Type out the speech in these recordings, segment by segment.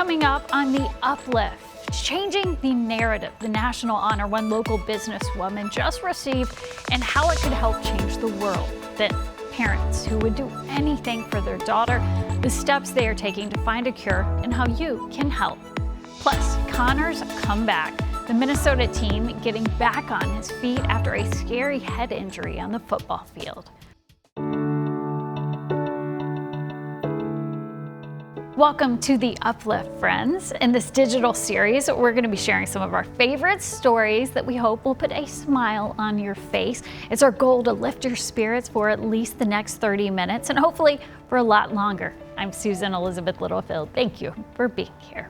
Coming up on the Uplift, changing the narrative the National Honor one local businesswoman just received and how it could help change the world. Then parents who would do anything for their daughter, the steps they are taking to find a cure, and how you can help. Plus, Connor's comeback, the Minnesota teen getting back on his feet after a scary head injury on the football field. Welcome to the Uplift, friends. In this digital series, we're going to be sharing some of our favorite stories that we hope will put a smile on your face. It's our goal to lift your spirits for at least the next 30 minutes and hopefully for a lot longer. I'm Susan Elizabeth Littlefield. Thank you for being here.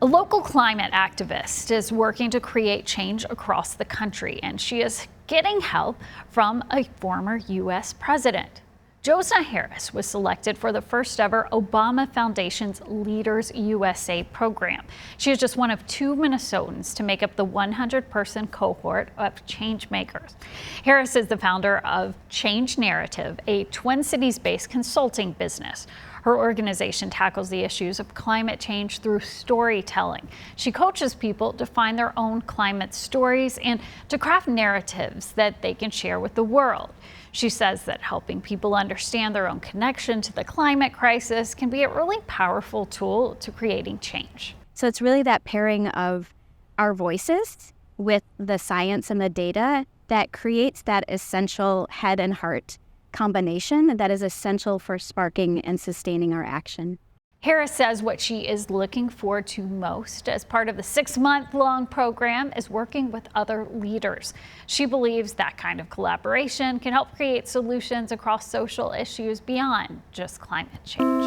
A local climate activist is working to create change across the country, and she is getting help from a former U.S. president. Josna Harris was selected for the first ever Obama Foundation's Leaders USA program. She is just one of 2 Minnesotans to make up the 100-person cohort of change makers. Harris is the founder of Change Narrative, a Twin Cities-based consulting business. Her organization tackles the issues of climate change through storytelling. She coaches people to find their own climate stories and to craft narratives that they can share with the world. She says that helping people understand their own connection to the climate crisis can be a really powerful tool to creating change. So it's really that pairing of our voices with the science and the data that creates that essential head and heart combination that is essential for sparking and sustaining our action. Harris says what she is looking forward to most as part of the 6-month-long program is working with other leaders. She believes that kind of collaboration can help create solutions across social issues beyond just climate change.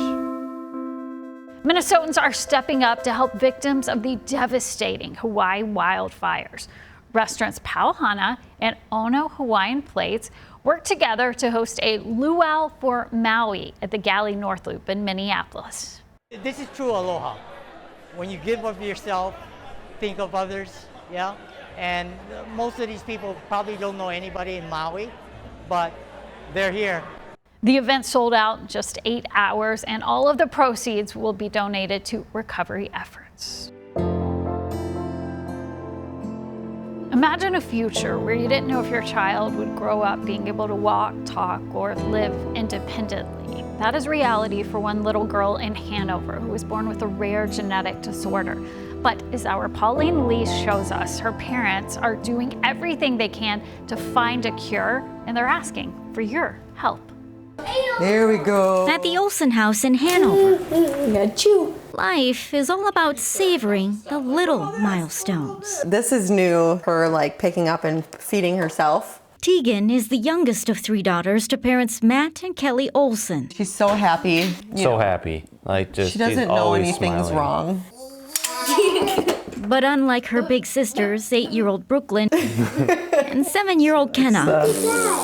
Minnesotans are stepping up to help victims of the devastating Hawaii wildfires. Restaurants Pauhana and Ono Hawaiian Plates work together to host a luau for Maui at the Galley North Loop in Minneapolis. This is true aloha. When you give of yourself, think of others, yeah? And most of these people probably don't know anybody in Maui, but they're here. The event sold out in just 8 hours, and all of the proceeds will be donated to recovery efforts. Imagine a future where you didn't know if your child would grow up being able to walk, talk, or live independently. That is reality for one little girl in Hanover who was born with a rare genetic disorder. But as our Pauline Lee shows us, her parents are doing everything they can to find a cure, and they're asking for your help. There we go. At the Olson house in Hanover, Achoo. life is all about savoring the little milestones. This is new for picking up and feeding herself. Teegan is the youngest of 3 daughters to parents Matt and Kelly Olson. She's so happy. Happy. She doesn't know anything's wrong. But unlike her big sisters, 8-year-old Brooklyn and 7-year-old Kenna,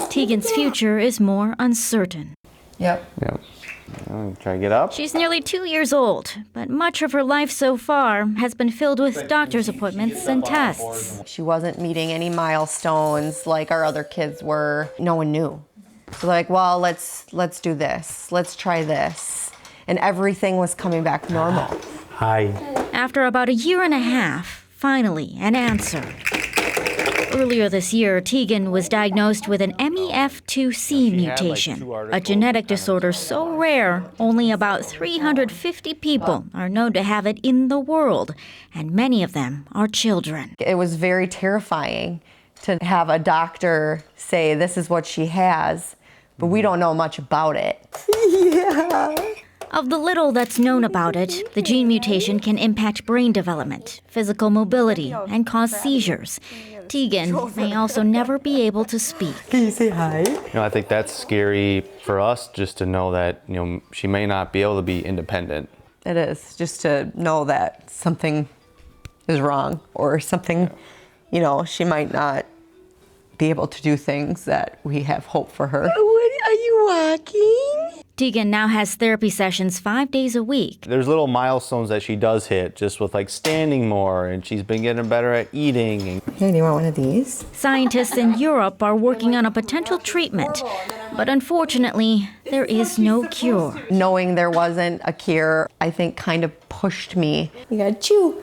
Teegan's future is more uncertain. Yep. Try to get up. She's nearly 2 years old, but much of her life so far has been filled with doctor's appointments and tests. She wasn't meeting any milestones like our other kids were. No one knew. So well, let's do this. Let's try this. And everything was coming back normal. Hi. After about a year and a half, finally an answer. Earlier this year, Teegan was diagnosed with an MEF2C mutation, a genetic disorder so rare, only about 350 people are known to have it in the world, and many of them are children. It was very terrifying to have a doctor say this is what she has, but we don't know much about it. Yeah. Of the little that's known about it, the gene mutation can impact brain development, physical mobility, and cause seizures. Teegan may also never be able to speak. Can you say hi? I think that's scary for us just to know that, she may not be able to be independent. It is, just to know that something is wrong or something, she might not be able to do things that we have hope for her. Are you walking? Teegan now has therapy sessions 5 days a week. There's little milestones that she does hit, just with like standing more, and she's been getting better at eating. Hey, do you want one of these? Scientists in Europe are working on a potential treatment, but unfortunately, there is no cure. Knowing there wasn't a cure, I think kind of pushed me. You gotta chew.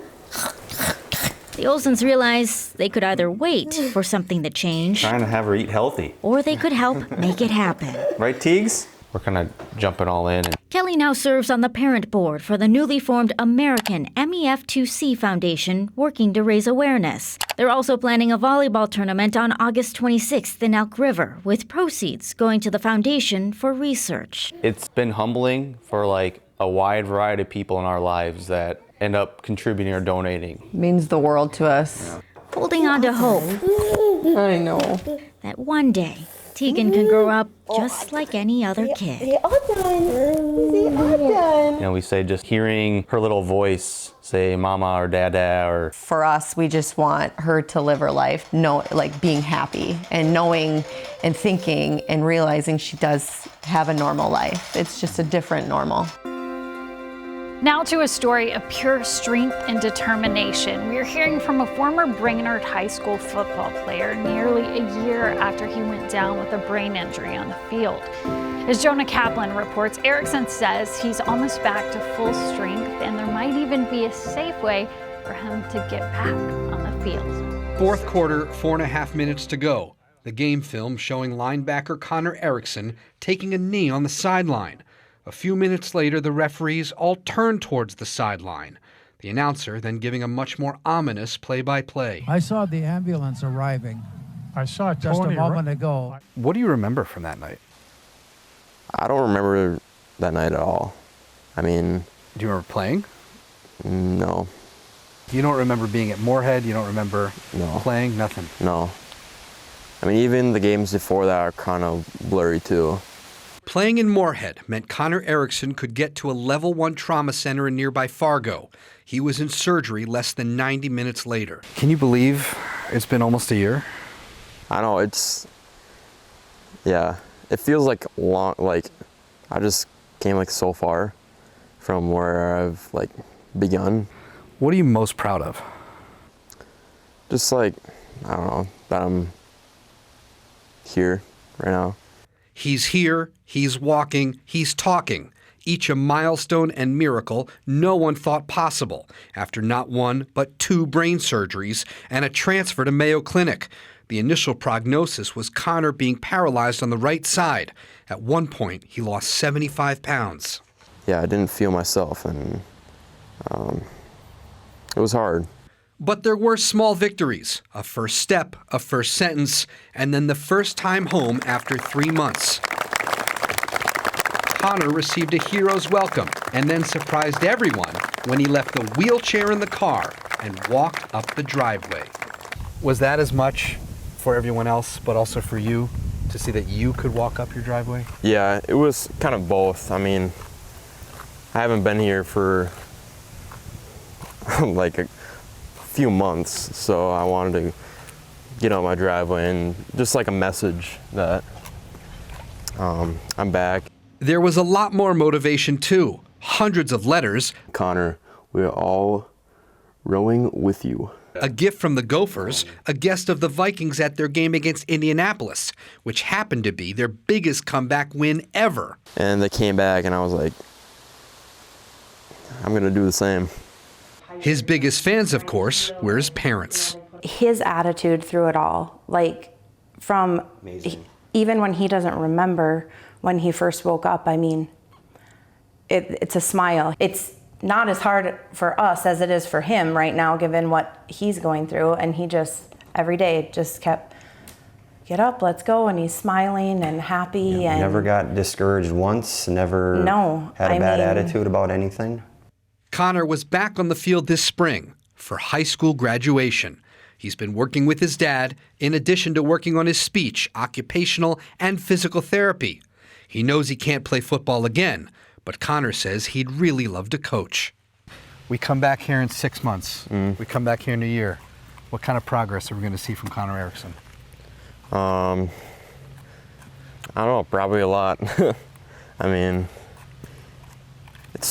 The Olsons realize they could either wait for something to change, Trying to have her eat healthy. or they could help make it happen. Right, Teegs? We're kind of jumping all in. Kelly now serves on the parent board for the newly formed American MEF2C Foundation, working to raise awareness. They're also planning a volleyball tournament on August 26th in Elk River, with proceeds going to the foundation for research. It's been humbling for like a wide variety of people in our lives that end up contributing or donating. It means the world to us. Holding on to hope I know. that one day Teegan can grow up just like any other kid. You know, we say just hearing her little voice say mama or dada or... For us, we just want her to live her life, like being happy and knowing and thinking and realizing she does have a normal life. It's just a different normal. Now to a story of pure strength and determination. We're hearing from a former Brainerd High School football player nearly a year after he went down with a brain injury on the field. As Jonah Kaplan reports, Erickson says he's almost back to full strength, and there might even be a safe way for him to get back on the field. Fourth quarter, 4.5 minutes to go. The game film showing linebacker Connor Erickson taking a knee on the sideline. A few minutes later, the referees all turned towards the sideline. The announcer then giving a much more ominous play-by-play. I saw the ambulance arriving. I saw just Tony a moment ago. What do you remember from that night? I don't remember that night at all. I mean... Do you remember playing? No. You don't remember being at Moorhead? You don't remember playing? Nothing? No. I mean, even the games before that are kind of blurry too. Playing in Moorhead meant Connor Erickson could get to a level 1 trauma center in nearby Fargo. He was in surgery less than 90 minutes later. Can you believe it's been almost a year? I know, yeah, it feels like long, like I just came like so far from where I've like begun. What are you most proud of? Just like, I don't know, that I'm here right now. He's here, he's walking, he's talking. Each a milestone and miracle no one thought possible after not one but 2 brain surgeries and a transfer to Mayo Clinic. The initial prognosis was Connor being paralyzed on the right side. At one point, he lost 75 pounds. Yeah, I didn't feel myself, and it was hard. But there were small victories, a first step, a first sentence, and then the first time home after 3 months. Connor received a hero's welcome and then surprised everyone when he left the wheelchair in the car and walked up the driveway. Was that as much for everyone else, but also for you, to see that you could walk up your driveway? Yeah, it was kind of both. I mean, I haven't been here for like a few months, so I wanted to get on my driveway and just like a message that I'm back. There was a lot more motivation too. Hundreds of letters. Connor, we're all rowing with you. A gift from the Gophers, a guest of the Vikings at their game against Indianapolis, which happened to be their biggest comeback win ever. And they came back and I was like, I'm gonna do the same. His biggest fans, of course, were his parents. His attitude through it all, like from even when he doesn't remember when he first woke up, I mean, it's a smile. It's not as hard for us as it is for him right now, given what he's going through. And he just, every day, just kept, get up, let's go. And he's smiling and happy. Yeah, and never got discouraged once, never had a bad attitude about anything. Connor was back on the field this spring for high school graduation. He's been working with his dad, in addition to working on his speech, occupational, and physical therapy. He knows he can't play football again, but Connor says he'd really love to coach. We come back here in 6 months. We come back here in a year. What kind of progress are we going to see from Connor Erickson? I don't know, probably a lot. I mean,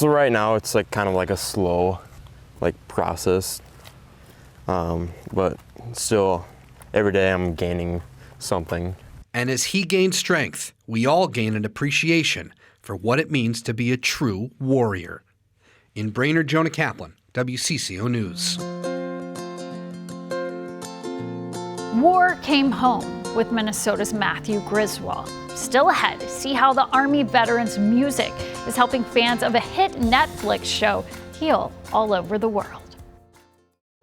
right now it's like kind of like a slow process, but still every day I'm gaining something. And as he gains strength, we all gain an appreciation for what it means to be a true warrior. In Brainerd, Jonah Kaplan, WCCO News. War came home with Minnesota's Matthew Griswold. Still ahead, see how the Army veterans' music is helping fans of a hit Netflix show heal all over the world.